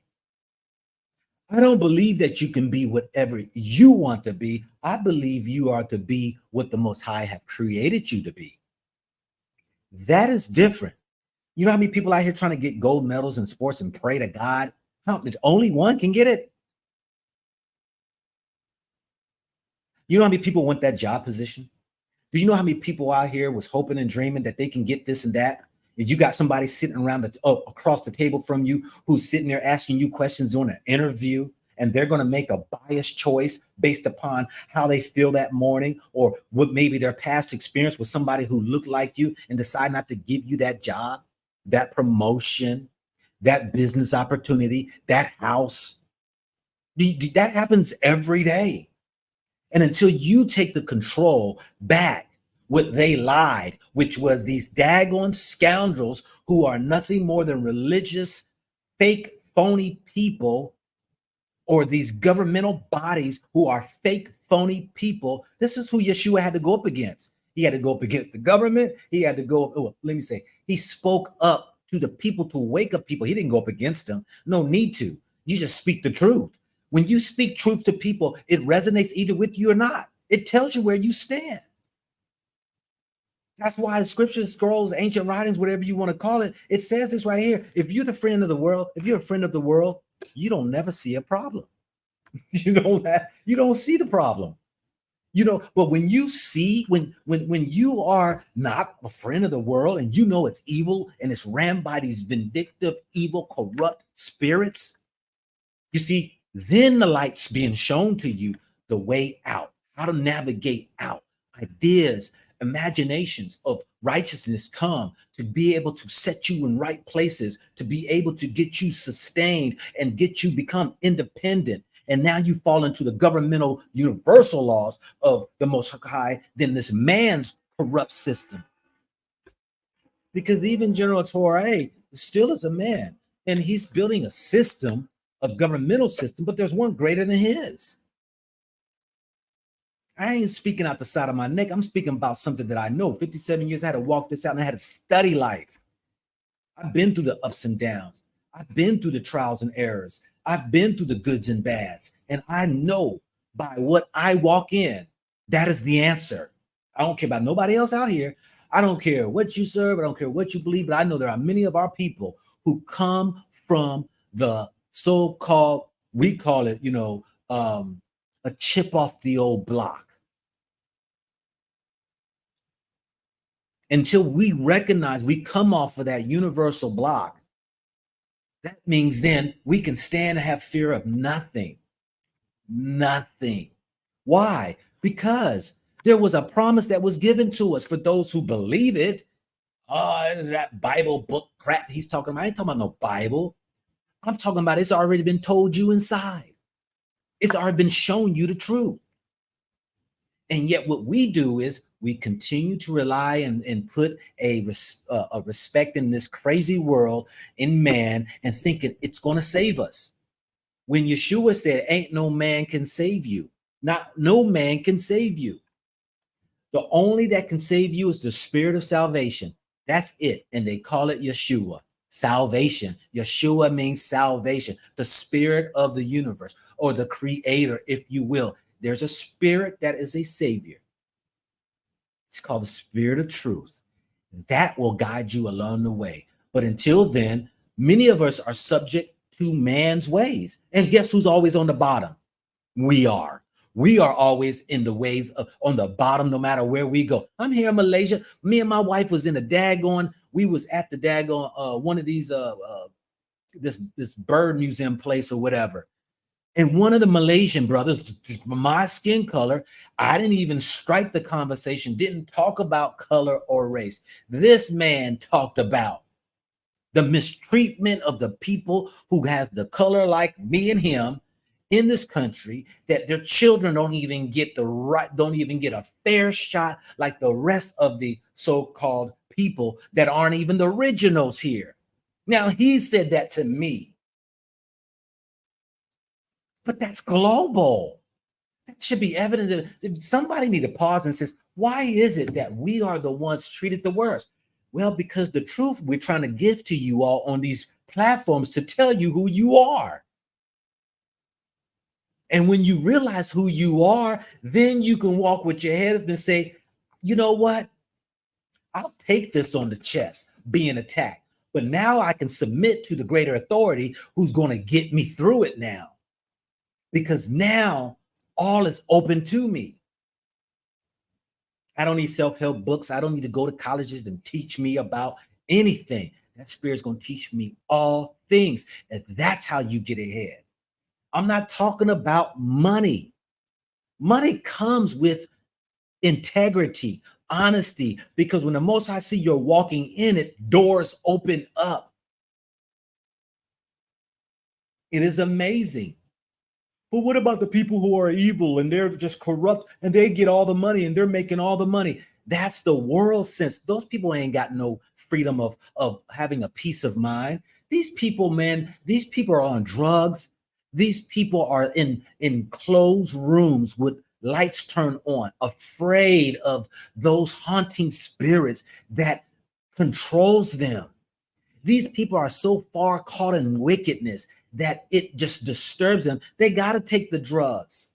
I don't believe that you can be whatever you want to be. I believe you are to be what the Most High have created you to be. That is different. You know how many people out here trying to get gold medals in sports and pray to God? Only one can get it. You know how many people want that job position? Do you know how many people out here was hoping and dreaming that they can get this and that? And you got somebody sitting around across the table from you who's sitting there asking you questions on an interview, and they're going to make a biased choice based upon how they feel that morning or what maybe their past experience with somebody who looked like you, and decide not to give you that job, that promotion, that business opportunity, that house. That happens every day. And until you take the control back, what they lied, which was these daggone scoundrels who are nothing more than religious, fake, phony people, or these governmental bodies who are fake, phony people. This is who Yeshua had to go up against. He had to go up against the government. He had to go, he spoke up to the people to wake up people. He didn't go up against them. No need to. You just speak the truth. When you speak truth to people, it resonates either with you or not. It tells you where you stand. That's why scriptures, scrolls, ancient writings, whatever you want to call it, it says this right here. If you're a friend of the world, you don't never see a problem. You don't see the problem. But when you see, when you are not a friend of the world and you know it's evil and it's ran by these vindictive, evil, corrupt spirits, you see, then the light's being shown to you, the way out, how to navigate out. Ideas, imaginations of righteousness come to be able to set you in right places, to be able to get you sustained and get you become independent. And now you fall into the governmental universal laws of the Most High than this man's corrupt system. Because even General Traoré still is a man, and he's building a system, a governmental system, but there's one greater than his. I ain't speaking out the side of my neck. I'm speaking about something that I know. 57 years, I had to walk this out, and I had to study life. I've been through the ups and downs. I've been through the trials and errors. I've been through the goods and bads. And I know by what I walk in, that is the answer. I don't care about nobody else out here. I don't care what you serve. I don't care what you believe. But I know there are many of our people who come from the so-called, we call it, a chip off the old block. Until we recognize we come off of that universal block, that means then we can stand and have fear of nothing. Nothing. Why? Because there was a promise that was given to us for those who believe it. Oh, that Bible book crap he's talking about. I ain't talking about no Bible. I'm talking about it's already been told you inside. It's already been shown you the truth. And yet what we do is we continue to rely and put a respect in this crazy world in man and thinking it's going to save us. When Yeshua said, ain't no man can save you. No man can save you. The only that can save you is the spirit of salvation. That's it. And they call it Yeshua, salvation. Yeshua means salvation, the spirit of the universe, or the creator, if you will. There's a spirit that is a savior. It's called the spirit of truth. That will guide you along the way. But until then, many of us are subject to man's ways. And guess who's always on the bottom? We are. We are always in the waves of on the bottom, no matter where we go. I'm here in Malaysia. Me and my wife was in a daggone. We was at the daggone one of these this bird museum place or whatever. And one of the Malaysian brothers, my skin color, I didn't even strike the conversation, didn't talk about color or race. This man talked about the mistreatment of the people who has the color like me and him in this country, that their children don't even get a fair shot like the rest of the so-called people that aren't even the originals here. Now, he said that to me. But that's global. That should be evident. If somebody need to pause and says, why is it that we are the ones treated the worst? Well, because the truth we're trying to give to you all on these platforms to tell you who you are. And when you realize who you are, then you can walk with your head up and say, you know what? I'll take this on the chest, being attacked. But now I can submit to the greater authority who's going to get me through it now. Because now all is open to me. I don't need self-help books. I don't need to go to colleges and teach me about anything. That spirit's going to teach me all things. And that's how you get ahead. I'm not talking about money. Money comes with integrity, honesty, because when the Most High see you're walking in it, doors open up. It is amazing. But what about the people who are evil and they're just corrupt and they get all the money and they're making all the money? That's the world sense. Those people ain't got no freedom of having a peace of mind. These people, man, these people are on drugs. These people are in closed rooms with lights turned on, afraid of those haunting spirits that controls them. These people are so far caught in wickedness that it just disturbs them. They got to take the drugs.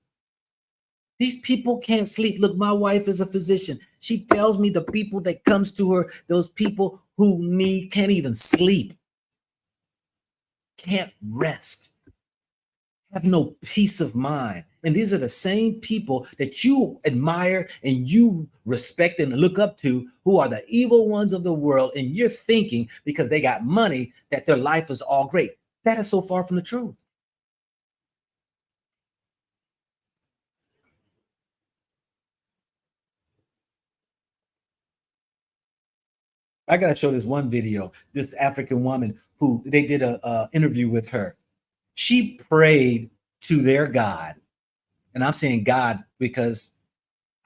These people can't sleep. Look, my wife is a physician. She tells me the people that comes to her, those people who can't even sleep, can't rest, have no peace of mind. And these are the same people that you admire and you respect and look up to, who are the evil ones of the world. And you're thinking because they got money that their life is all great. That is so far from the truth. I got to show this one video, this African woman who they did a interview with her. She prayed to their God. And I'm saying God because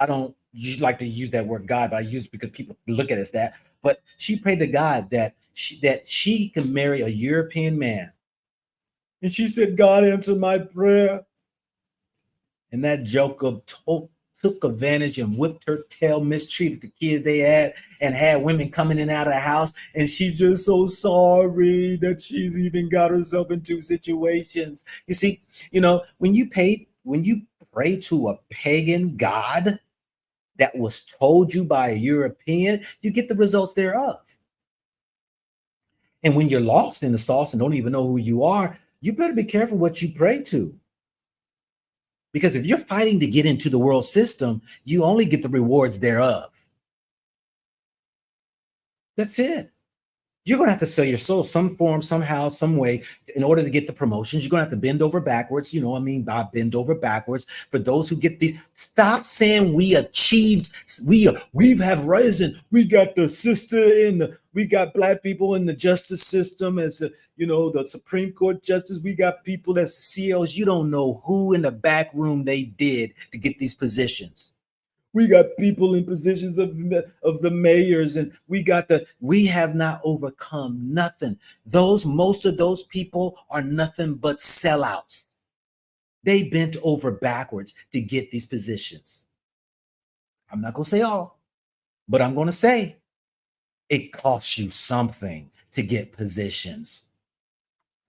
I don't like to use that word God, but I use it because people look at it as that. But she prayed to God that she can marry a European man. And she said, God answered my prayer. And that joker took advantage and whipped her tail, mistreated the kids they had, and had women coming in and out of the house. And she's just so sorry that she's even got herself into situations. You see, when you pray to a pagan god that was told you by a European, you get the results thereof. And when you're lost in the sauce and don't even know who you are, you better be careful what you pray to. Because if you're fighting to get into the world system, you only get the rewards thereof. That's it. You're going to have to sell your soul some form, somehow, some way, in order to get the promotions. You're going to have to bend over backwards. You know what I mean by bend over backwards. For those who get these, stop saying we achieved, we have risen. We got the sister we got black people in the justice system as the Supreme Court justice. We got people that's CEOs. You don't know who in the back room they did to get these positions. We got people in positions of the mayors, and we have not overcome nothing. Most of those people are nothing but sellouts. They bent over backwards to get these positions. I'm not going to say all, but I'm going to say it costs you something to get positions.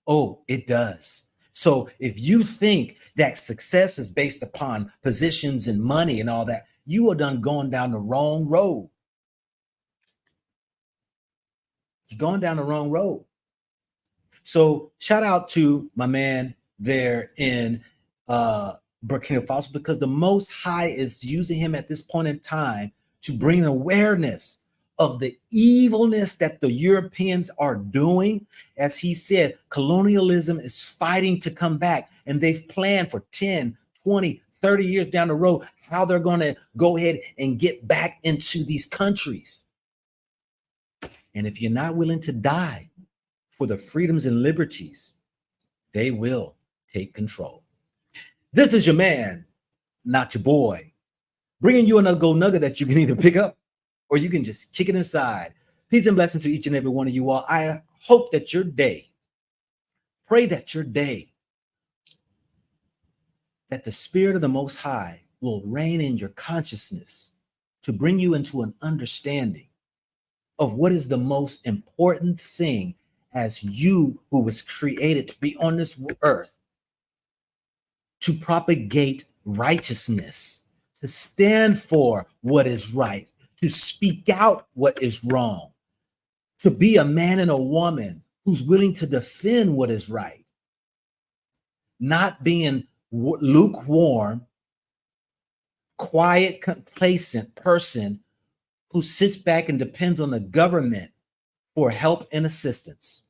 Oh, it does. So if you think that success is based upon positions and money and all that, you are done going down the wrong road. You're going down the wrong road. So shout out to my man there in Burkina Faso, because the Most High is using him at this point in time to bring an awareness of the evilness that the Europeans are doing. As he said, colonialism is fighting to come back, and they've planned for 10, 20, 30 years down the road how they're going to go ahead and get back into these countries. And if you're not willing to die for the freedoms and liberties, they will take control. This is your man, not your boy, bringing you another gold nugget that you can either pick up or you can just kick it inside. Peace and blessings to each and every one of you all. I hope that your day, pray that your day, that the Spirit of the Most High will reign in your consciousness to bring you into an understanding of what is the most important thing as you who was created to be on this earth, to propagate righteousness, to stand for what is right, to speak out what is wrong, to be a man and a woman who's willing to defend what is right, not being lukewarm, quiet, complacent person who sits back and depends on the government for help and assistance.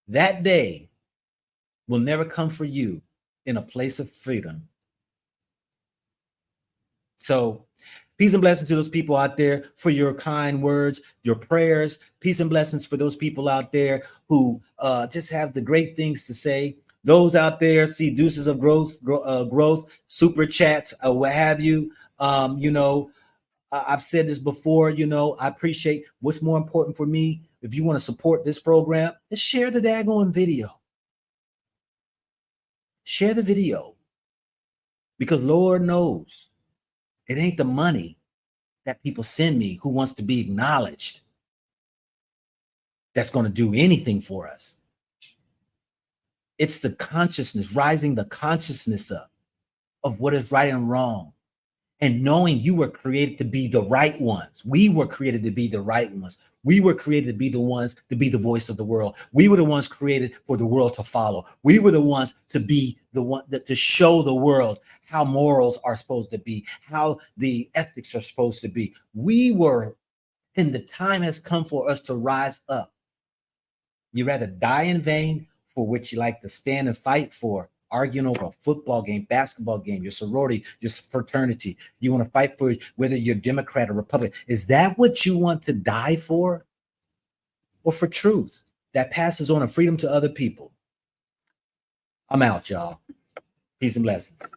That day will never come for you in a place of freedom. So peace and blessings to those people out there for your kind words, your prayers. Peace and blessings for those people out there who just have the great things to say. Those out there see deuces of growth, super chats, what have you. I've said this before, I appreciate what's more important for me. If you want to support this program, just share the daggone video. Share the video, because Lord knows it ain't the money that people send me who wants to be acknowledged that's going to do anything for us. It's the consciousness, rising the consciousness up of what is right and wrong, and knowing you were created to be the right ones. We were created to be the right ones. We were created to be the ones to be the voice of the world. We were the ones created for the world to follow. We were the ones to be the one that to show the world how morals are supposed to be, how the ethics are supposed to be. We were, and the time has come for us to rise up. You rather die in vain for which you like to stand and fight for, arguing over a football game, basketball game, your sorority, your fraternity. You want to fight for whether you're Democrat or Republican. Is that what you want to die for? Or for truth that passes on a freedom to other people? I'm out, y'all. Peace and blessings.